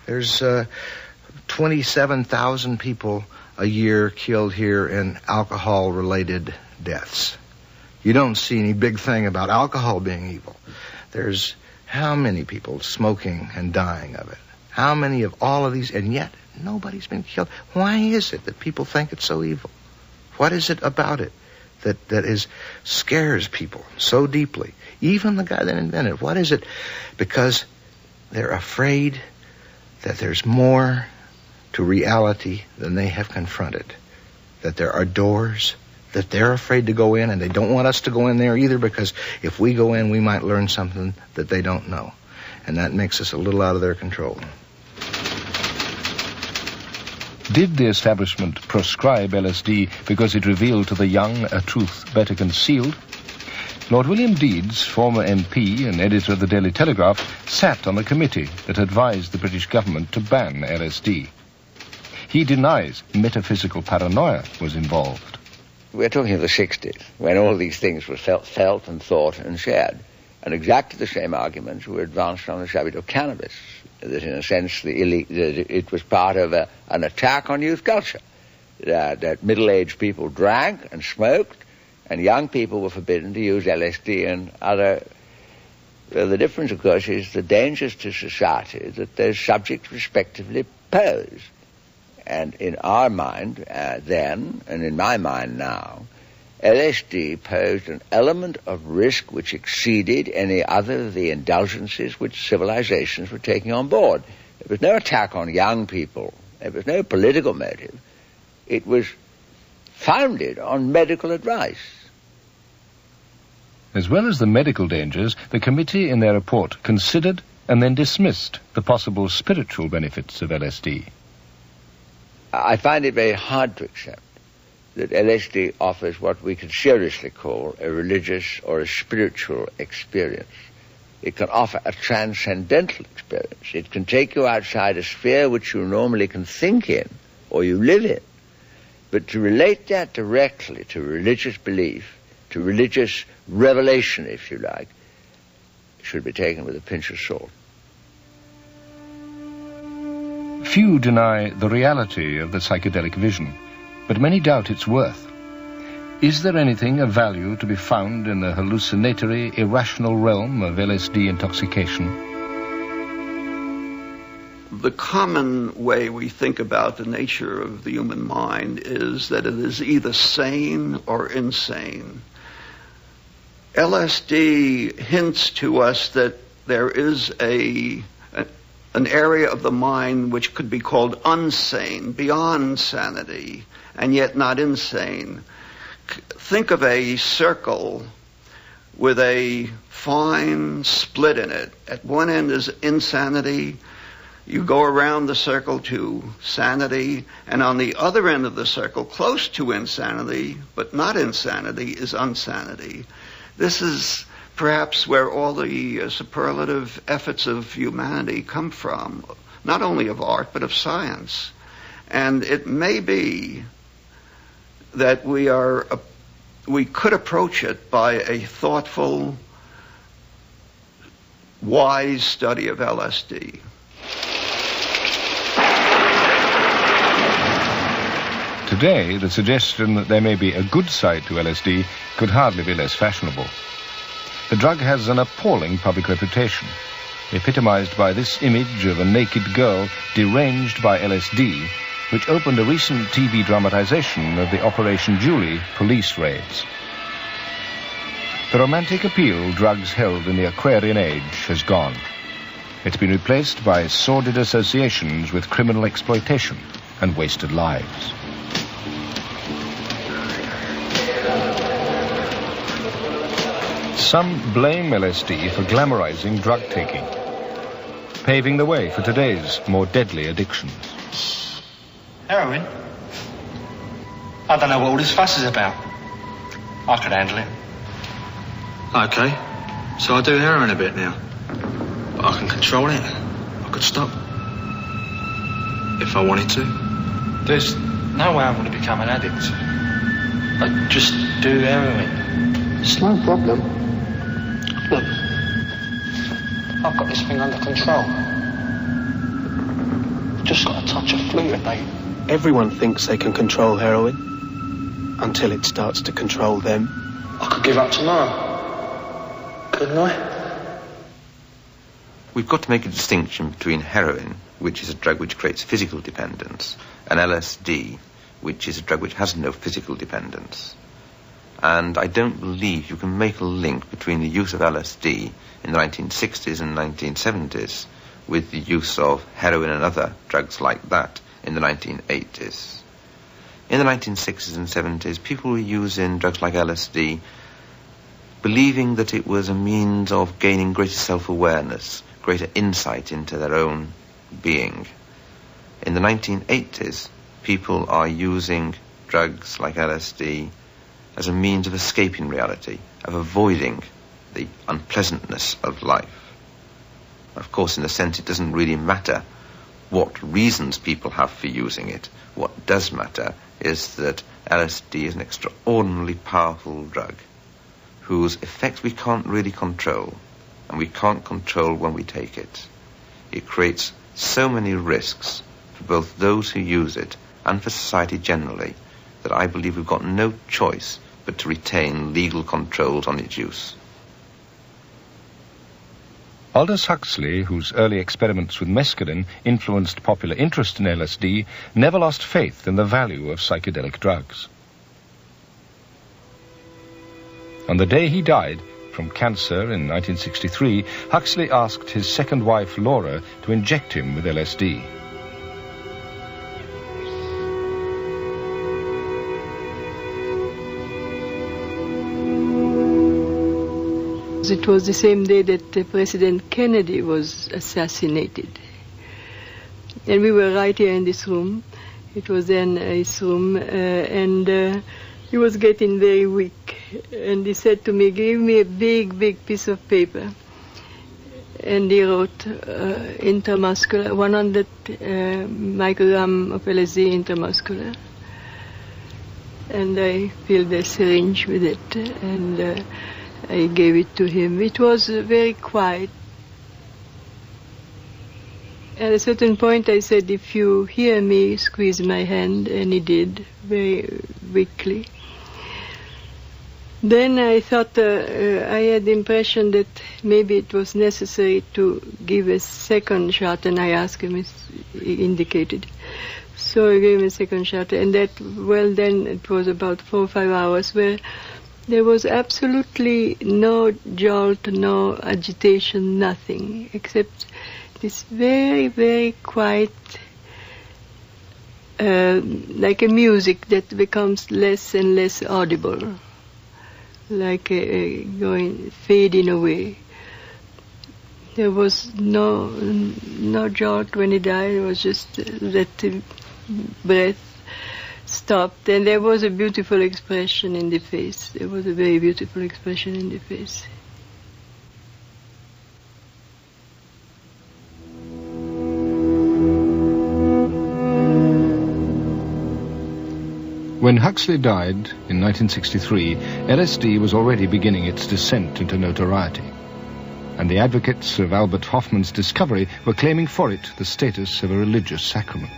There's 27,000 people a year killed here in alcohol-related deaths. You don't see any big thing about alcohol being evil. There's how many people smoking and dying of it? How many of all of these, and yet nobody's been killed? Why is it that people think it's so evil? What is it about it that scares people so deeply? Even the guy that invented it. What is it? Because they're afraid that there's more to reality than they have confronted. That there are doors that they're afraid to go in, and they don't want us to go in there either, because if we go in, we might learn something that they don't know. And that makes us a little out of their control. Did the establishment proscribe LSD because it revealed to the young a truth better concealed? Lord William Deeds, former MP and editor of the Daily Telegraph, sat on the committee that advised the British government to ban LSD. He denies metaphysical paranoia was involved. We're talking of the 60s, when all these things were felt and thought and shared. And exactly the same arguments were advanced on the subject of cannabis, that in a sense that it was part of an attack on youth culture, that middle-aged people drank and smoked, and young people were forbidden to use LSD and other. The difference, of course, is the dangers to society that those subjects respectively pose. And in our mind then, and in my mind now, LSD posed an element of risk which exceeded any other of the indulgences which civilizations were taking on board. There was no attack on young people. There was no political motive. It was founded on medical advice. As well as the medical dangers, the committee in their report considered and then dismissed the possible spiritual benefits of LSD. I find it very hard to accept that LSD offers what we could seriously call a religious or a spiritual experience. It can offer a transcendental experience. It can take you outside a sphere which you normally can think in or you live in. But to relate that directly to religious belief, to religious revelation, if you like, should be taken with a pinch of salt. Few deny the reality of the psychedelic vision, but many doubt its worth. Is there anything of value to be found in the hallucinatory, irrational realm of LSD intoxication? The common way we think about the nature of the human mind is that it is either sane or insane. LSD hints to us that there is an area of the mind which could be called unsane, beyond sanity, and yet not insane. Think of a circle with a fine split in it. At one end is insanity. You go around the circle to sanity, and on the other end of the circle, close to insanity, but not insanity, is unsanity. This is perhaps where all the superlative efforts of humanity come from, not only of art, but of science. And it may be that we could approach it by a thoughtful, wise study of LSD. Today, the suggestion that there may be a good side to LSD could hardly be less fashionable. The drug has an appalling public reputation, epitomized by this image of a naked girl deranged by LSD, which opened a recent TV dramatization of the Operation Julie police raids. The romantic appeal drugs held in the Aquarian age has gone. It's been replaced by sordid associations with criminal exploitation and wasted lives. Some blame LSD for glamorizing drug-taking, paving the way for today's more deadly addictions. Heroin? I don't know what all this fuss is about. I could handle it. Okay, so I do heroin a bit now. But I can control it. I could stop. If I wanted to. There's no way I'm going to become an addict. I just do heroin. It's no problem. Look, I've got this thing under control. just got to touch a flute and they... Everyone thinks they can control heroin until it starts to control them. I could give up tomorrow, couldn't I? We've got to make a distinction between heroin, which is a drug which creates physical dependence, and LSD, which is a drug which has no physical dependence. And I don't believe you can make a link between the use of LSD in the 1960s and 1970s with the use of heroin and other drugs like that in the 1980s. In the 1960s and 70s, people were using drugs like LSD believing that it was a means of gaining greater self-awareness, greater insight into their own being. In the 1980s, people are using drugs like LSD as a means of escaping reality, of avoiding the unpleasantness of life. Of course, in a sense, it doesn't really matter what reasons people have for using it. What does matter is that LSD is an extraordinarily powerful drug whose effects we can't really control, and we can't control when we take it. It creates so many risks for both those who use it and for society generally that I believe we've got no choice but to retain legal controls on its use. Aldous Huxley, whose early experiments with mescaline influenced popular interest in LSD, never lost faith in the value of psychedelic drugs. On the day he died from cancer in 1963, Huxley asked his second wife, Laura, to inject him with LSD. It was the same day that President Kennedy was assassinated. And we were right here in this room. It was then his room, and he was getting very weak. And he said to me, give me a big, big piece of paper. And he wrote intramuscular, 100 microgram of LSD intramuscular. And I filled the syringe with it, and I gave it to him. It was very quiet. At a certain point I said, if you hear me, squeeze my hand, and he did, very weakly. Then I thought, I had the impression that maybe it was necessary to give a second shot, and I asked him, he indicated. So I gave him a second shot, and that, well, then it was about 4 or 5 hours where there was absolutely no jolt, no agitation, nothing, except this very, very quiet, like a music that becomes less and less audible, like fading away. There was no jolt when he died. It was just that breath stopped, and there was a beautiful expression in the face. There was a very beautiful expression in the face. When Huxley died in 1963, LSD was already beginning its descent into notoriety, and the advocates of Albert Hofmann's discovery were claiming for it the status of a religious sacrament.